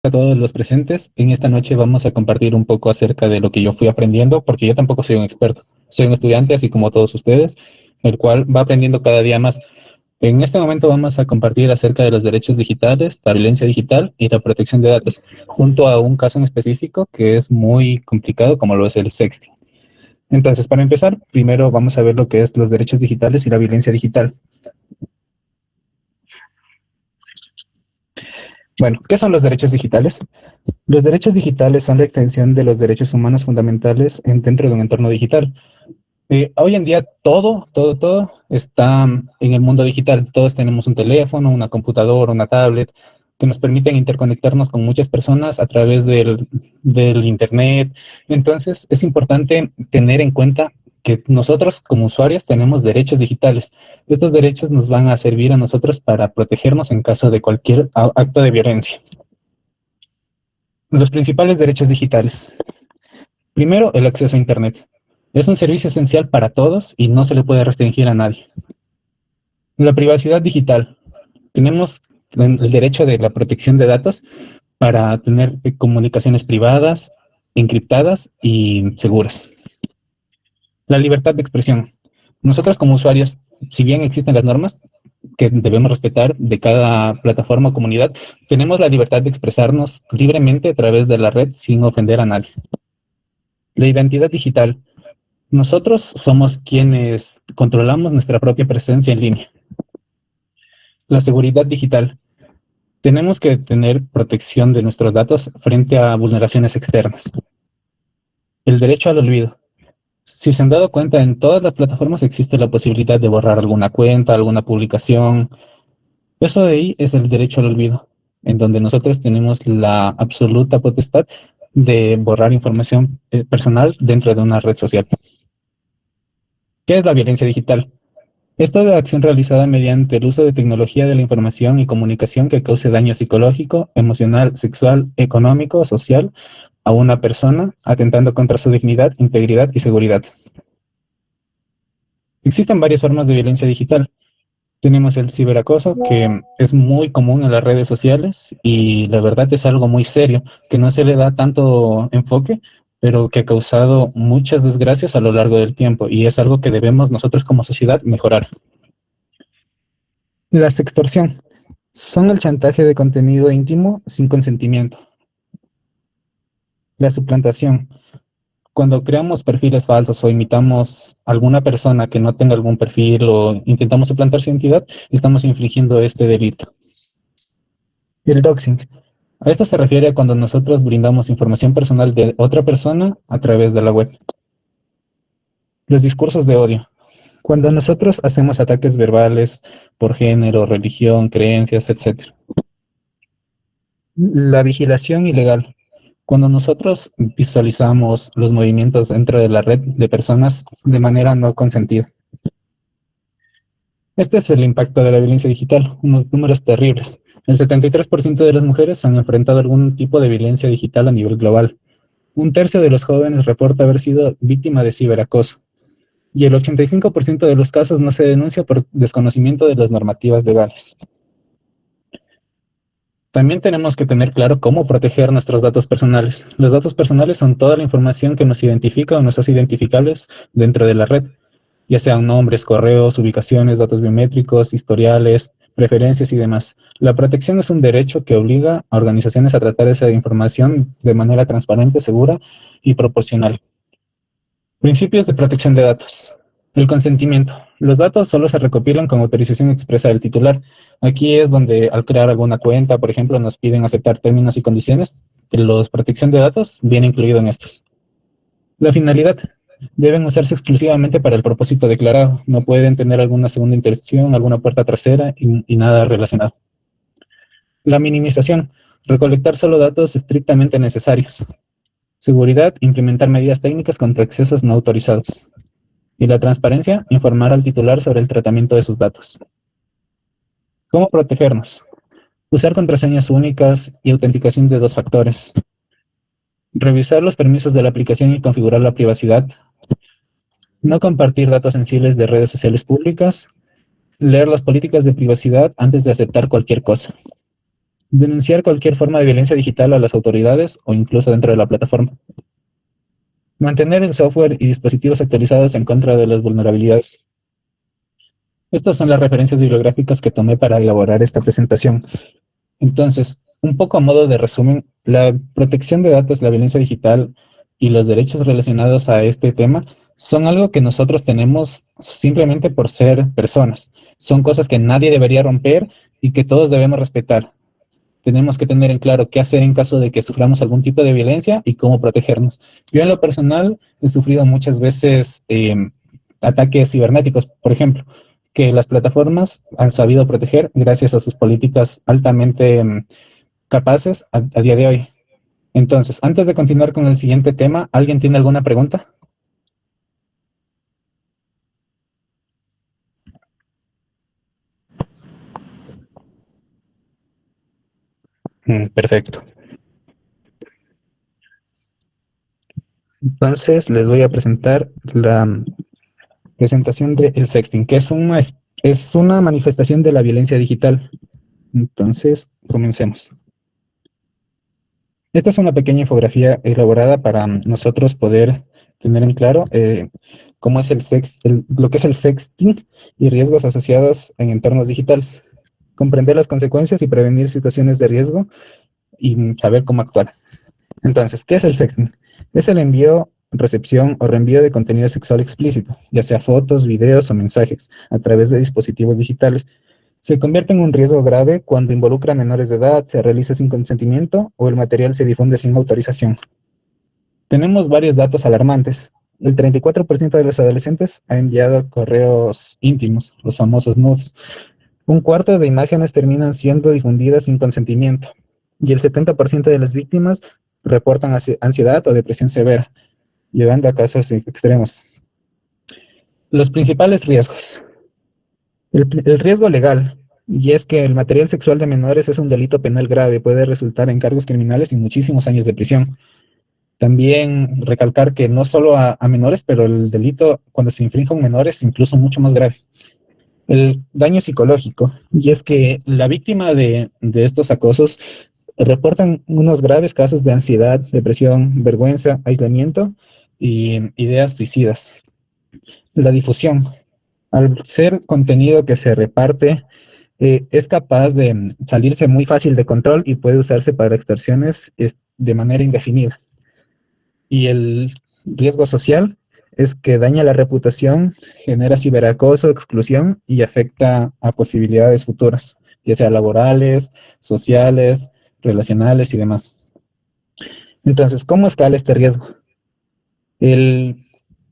A todos los presentes. En esta noche vamos a compartir un poco acerca de lo que yo fui aprendiendo, porque yo tampoco soy un experto. Soy un estudiante, así como todos ustedes, el cual va aprendiendo cada día más. En este momento vamos a compartir acerca de los derechos digitales, la violencia digital y la protección de datos, junto a un caso en específico que es muy complicado, como lo es el sexting. Entonces, para empezar, primero vamos a ver lo que es los derechos digitales y la violencia digital. Bueno, ¿qué son los derechos digitales? Los derechos digitales son la extensión de los derechos humanos fundamentales dentro de un entorno digital. Hoy en día todo está en el mundo digital. Todos tenemos un teléfono, una computadora, una tablet, que nos permiten interconectarnos con muchas personas a través del Internet. Entonces, es importante tener en cuenta que nosotros como usuarios tenemos derechos digitales. Estos derechos nos van a servir a nosotros para protegernos en caso de cualquier acto de violencia. Los principales derechos digitales. Primero, el acceso a Internet. Es un servicio esencial para todos y no se le puede restringir a nadie. La privacidad digital. Tenemos el derecho de la protección de datos para tener comunicaciones privadas, encriptadas y seguras. La libertad de expresión. Nosotros como usuarios, si bien existen las normas que debemos respetar de cada plataforma o comunidad, tenemos la libertad de expresarnos libremente a través de la red sin ofender a nadie. La identidad digital. Nosotros somos quienes controlamos nuestra propia presencia en línea. La seguridad digital. Tenemos que tener protección de nuestros datos frente a vulneraciones externas. El derecho al olvido. Si se han dado cuenta, en todas las plataformas existe la posibilidad de borrar alguna cuenta, alguna publicación. Eso de ahí es el derecho al olvido, en donde nosotros tenemos la absoluta potestad de borrar información personal dentro de una red social. ¿Qué es la violencia digital? Es toda acción realizada mediante el uso de tecnología de la información y comunicación que cause daño psicológico, emocional, sexual, económico, social a una persona, atentando contra su dignidad, integridad y seguridad. Existen varias formas de violencia digital. Tenemos el ciberacoso, que es muy común en las redes sociales y la verdad es algo muy serio, que no se le da tanto enfoque, pero que ha causado muchas desgracias a lo largo del tiempo y es algo que debemos nosotros como sociedad mejorar. La sextorsión son el chantaje de contenido íntimo sin consentimiento. La suplantación. Cuando creamos perfiles falsos o imitamos a alguna persona que no tenga algún perfil o intentamos suplantar su identidad, estamos infringiendo este delito. El doxing. A esto se refiere a cuando nosotros brindamos información personal de otra persona a través de la web. Los discursos de odio. Cuando nosotros hacemos ataques verbales por género, religión, creencias, etc. La vigilación ilegal. Cuando nosotros visualizamos los movimientos dentro de la red de personas de manera no consentida. Este es el impacto de la violencia digital, unos números terribles. El 73% de las mujeres han enfrentado algún tipo de violencia digital a nivel global. Un tercio de los jóvenes reporta haber sido víctima de ciberacoso. Y el 85% de los casos no se denuncia por desconocimiento de las normativas legales. También tenemos que tener claro cómo proteger nuestros datos personales. Los datos personales son toda la información que nos identifica o nos hace identificables dentro de la red, ya sean nombres, correos, ubicaciones, datos biométricos, historiales, preferencias y demás. La protección es un derecho que obliga a organizaciones a tratar esa información de manera transparente, segura y proporcional. Principios de protección de datos. El consentimiento. Los datos solo se recopilan con autorización expresa del titular. Aquí es donde al crear alguna cuenta, por ejemplo, nos piden aceptar términos y condiciones. La protección de datos viene incluido en estos. La finalidad. Deben usarse exclusivamente para el propósito declarado. No pueden tener alguna segunda intención, alguna puerta trasera y nada relacionado. La minimización. Recolectar solo datos estrictamente necesarios. Seguridad. Implementar medidas técnicas contra accesos no autorizados. Y la transparencia, informar al titular sobre el tratamiento de sus datos. ¿Cómo protegernos? Usar contraseñas únicas y autenticación de 2 factores. Revisar los permisos de la aplicación y configurar la privacidad. No compartir datos sensibles de redes sociales públicas. Leer las políticas de privacidad antes de aceptar cualquier cosa. Denunciar cualquier forma de violencia digital a las autoridades o incluso dentro de la plataforma. Mantener el software y dispositivos actualizados en contra de las vulnerabilidades. Estas son las referencias bibliográficas que tomé para elaborar esta presentación. Entonces, un poco a modo de resumen, la protección de datos, la violencia digital y los derechos relacionados a este tema son algo que nosotros tenemos simplemente por ser personas. Son cosas que nadie debería romper y que todos debemos respetar. Tenemos que tener en claro qué hacer en caso de que suframos algún tipo de violencia y cómo protegernos. Yo en lo personal he sufrido muchas veces ataques cibernéticos, por ejemplo, que las plataformas han sabido proteger gracias a sus políticas altamente capaces a día de hoy. Entonces, antes de continuar con el siguiente tema, ¿alguien tiene alguna pregunta? Perfecto. Entonces, les voy a presentar la presentación del sexting, que es una manifestación de la violencia digital. Entonces, comencemos. Esta es una pequeña infografía elaborada para nosotros poder tener en claro cómo es lo que es el sexting y riesgos asociados en entornos digitales. Comprender las consecuencias y prevenir situaciones de riesgo y saber cómo actuar. Entonces, ¿qué es el sexting? Es el envío, recepción o reenvío de contenido sexual explícito, ya sea fotos, videos o mensajes, a través de dispositivos digitales. Se convierte en un riesgo grave cuando involucra a menores de edad, se realiza sin consentimiento o el material se difunde sin autorización. Tenemos varios datos alarmantes. El 34% de los adolescentes ha enviado correos íntimos, los famosos nudes. Un cuarto de imágenes terminan siendo difundidas sin consentimiento. Y el 70% de las víctimas reportan ansiedad o depresión severa, llegando a casos extremos. Los principales riesgos. El riesgo legal, y es que el material sexual de menores es un delito penal grave, puede resultar en cargos criminales y muchísimos años de prisión. También recalcar que no solo a menores, pero el delito cuando se infringe a un menor es incluso mucho más grave. El daño psicológico, y es que la víctima de estos acosos reportan unos graves casos de ansiedad, depresión, vergüenza, aislamiento y ideas suicidas. La difusión, al ser contenido que se reparte, es capaz de salirse muy fácil de control y puede usarse para extorsiones de manera indefinida. Y el riesgo social es que daña la reputación, genera ciberacoso, exclusión y afecta a posibilidades futuras, ya sea laborales, sociales, relacionales y demás. Entonces, ¿cómo escala este riesgo? El,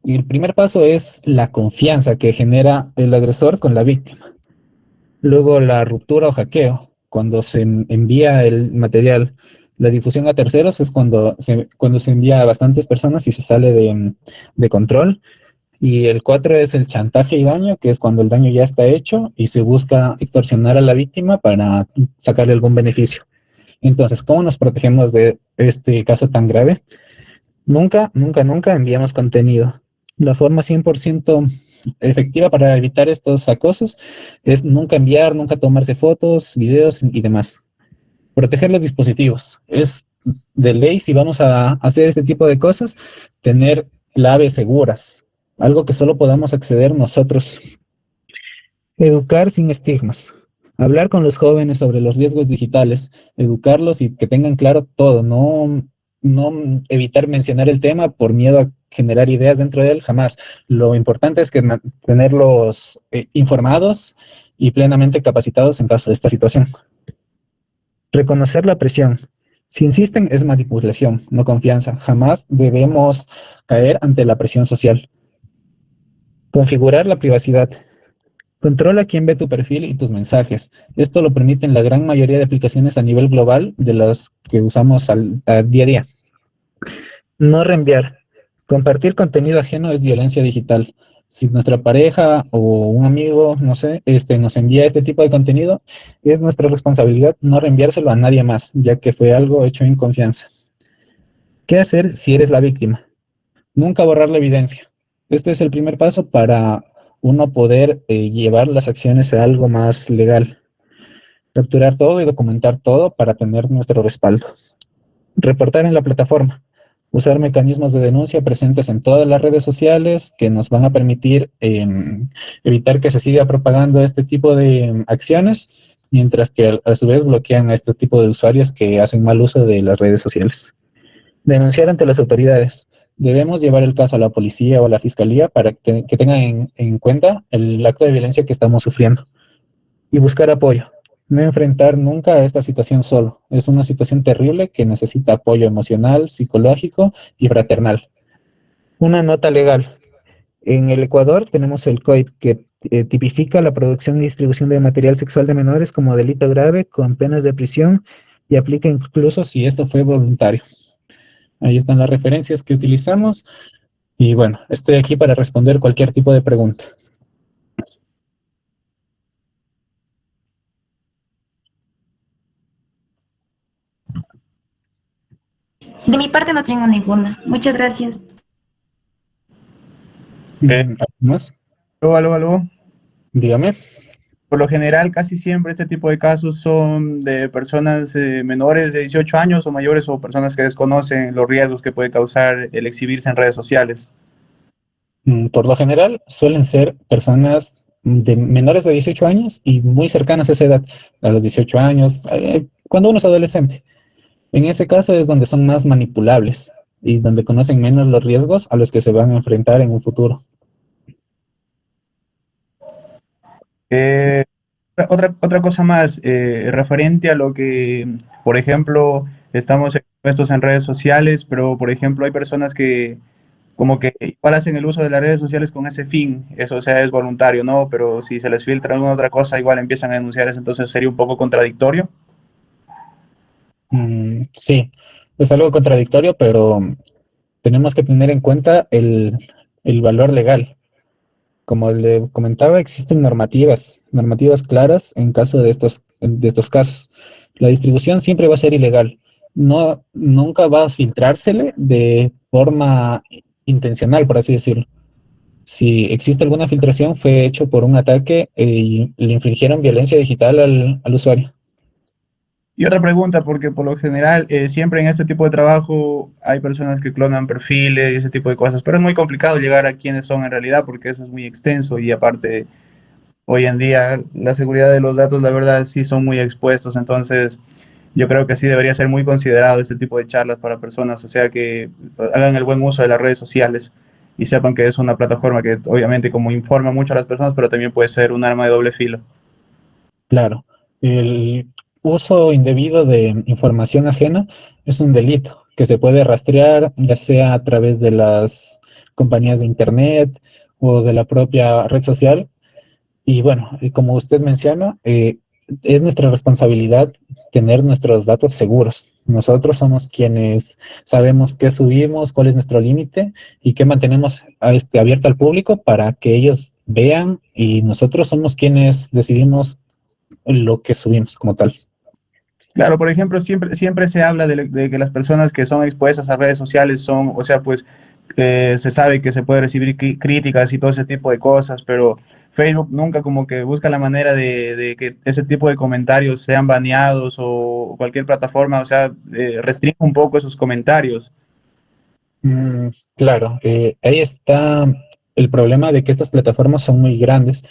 el primer paso es la confianza que genera el agresor con la víctima. Luego la ruptura o hackeo, cuando se envía el material. La difusión a terceros es cuando se envía a bastantes personas y se sale de control. Y el 4 es el chantaje y daño, que es cuando el daño ya está hecho y se busca extorsionar a la víctima para sacarle algún beneficio. Entonces, ¿cómo nos protegemos de este caso tan grave? Nunca, nunca, nunca enviamos contenido. La forma 100% efectiva para evitar estos acosos es nunca enviar, nunca tomarse fotos, videos y demás. Proteger los dispositivos. Es de ley, si vamos a hacer este tipo de cosas, tener claves seguras, algo que solo podamos acceder nosotros. Educar sin estigmas. Hablar con los jóvenes sobre los riesgos digitales, educarlos y que tengan claro todo, no evitar mencionar el tema por miedo a generar ideas dentro de él, jamás. Lo importante es que mantenerlos informados y plenamente capacitados en caso de esta situación. Reconocer la presión. Si insisten, es manipulación, no confianza. Jamás debemos caer ante la presión social. Configurar la privacidad. Controla quién ve tu perfil y tus mensajes. Esto lo permiten la gran mayoría de aplicaciones a nivel global de las que usamos a día a día. No reenviar. Compartir contenido ajeno es violencia digital. Si nuestra pareja o un amigo, no sé, nos envía este tipo de contenido, es nuestra responsabilidad no reenviárselo a nadie más, ya que fue algo hecho en confianza. ¿Qué hacer si eres la víctima? Nunca borrar la evidencia. Este es el primer paso para uno poder llevar las acciones a algo más legal. Capturar todo y documentar todo para tener nuestro respaldo. Reportar en la plataforma. Usar mecanismos de denuncia presentes en todas las redes sociales que nos van a permitir evitar que se siga propagando este tipo de acciones, mientras que a su vez bloquean a este tipo de usuarios que hacen mal uso de las redes sociales. Denunciar ante las autoridades. Debemos llevar el caso a la policía o a la fiscalía para que tengan en cuenta el acto de violencia que estamos sufriendo. Y buscar apoyo. No enfrentar nunca a esta situación solo. Es una situación terrible que necesita apoyo emocional, psicológico y fraternal. Una nota legal. En el Ecuador tenemos el COIP que tipifica la producción y distribución de material sexual de menores como delito grave con penas de prisión y aplica incluso si esto fue voluntario. Ahí están las referencias que utilizamos y bueno, estoy aquí para responder cualquier tipo de pregunta. De mi parte no tengo ninguna. Muchas gracias. ¿Algo más? Aló. Dígame. Por lo general, casi siempre este tipo de casos son de personas menores de 18 años o mayores o personas que desconocen los riesgos que puede causar el exhibirse en redes sociales. Por lo general suelen ser personas de menores de 18 años y muy cercanas a esa edad, a los 18 años, cuando uno es adolescente. En ese caso es donde son más manipulables y donde conocen menos los riesgos a los que se van a enfrentar en un futuro. Otra cosa más, referente a lo que, por ejemplo, estamos expuestos en redes sociales, pero, por ejemplo, hay personas que como que igual hacen el uso de las redes sociales con ese fin, eso, o sea, es voluntario, ¿no? Pero si se les filtra alguna otra cosa, igual empiezan a denunciar eso, entonces sería un poco contradictorio. Sí, es algo contradictorio, pero tenemos que tener en cuenta el valor legal. Como le comentaba, existen normativas claras en caso de estos casos. La distribución siempre va a ser ilegal. No, nunca va a filtrársele de forma intencional, por así decirlo. Si existe alguna filtración, fue hecho por un ataque y le infligieron violencia digital al usuario. Y otra pregunta, porque por lo general siempre en este tipo de trabajo hay personas que clonan perfiles y ese tipo de cosas, pero es muy complicado llegar a quiénes son en realidad porque eso es muy extenso y aparte hoy en día la seguridad de los datos la verdad sí son muy expuestos, entonces yo creo que sí debería ser muy considerado este tipo de charlas para personas, o sea que hagan el buen uso de las redes sociales y sepan que es una plataforma que obviamente como informa mucho a las personas, pero también puede ser un arma de doble filo. Claro, el uso indebido de información ajena es un delito que se puede rastrear, ya sea a través de las compañías de internet o de la propia red social. Y bueno, como usted menciona, es nuestra responsabilidad tener nuestros datos seguros. Nosotros somos quienes sabemos qué subimos, cuál es nuestro límite y qué mantenemos abierto al público para que ellos vean y nosotros somos quienes decidimos lo que subimos como tal. Claro, por ejemplo, siempre se habla de que las personas que son expuestas a redes sociales son, o sea, pues se sabe que se puede recibir críticas y todo ese tipo de cosas, pero Facebook nunca como que busca la manera de que ese tipo de comentarios sean baneados o cualquier plataforma, o sea, restringe un poco esos comentarios. Claro, ahí está el problema de que estas plataformas son muy grandes,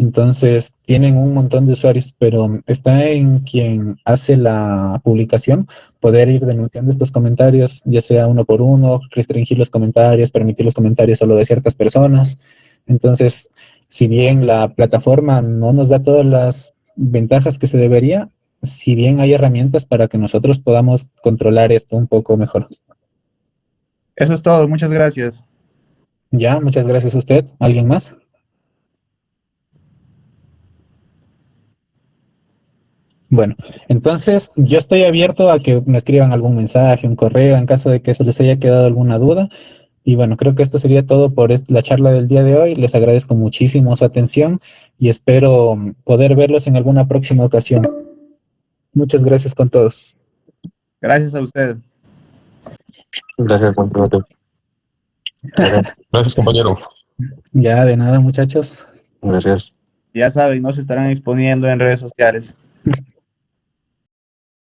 entonces tienen un montón de usuarios, pero está en quien hace la publicación poder ir denunciando estos comentarios, ya sea uno por uno, restringir los comentarios, permitir los comentarios solo de ciertas personas. Entonces, si bien la plataforma no nos da todas las ventajas que se debería, si bien hay herramientas para que nosotros podamos controlar esto un poco mejor. Eso es todo, muchas gracias. Ya, muchas gracias a usted. ¿Alguien más? Bueno, entonces yo estoy abierto a que me escriban algún mensaje, un correo, en caso de que se les haya quedado alguna duda. Y bueno, creo que esto sería todo por la charla del día de hoy. Les agradezco muchísimo su atención y espero poder verlos en alguna próxima ocasión. Muchas gracias con todos. Gracias a usted. Gracias, compañero. Gracias, compañero. Ya, de nada, muchachos. Gracias. Ya saben, no se estarán exponiendo en redes sociales.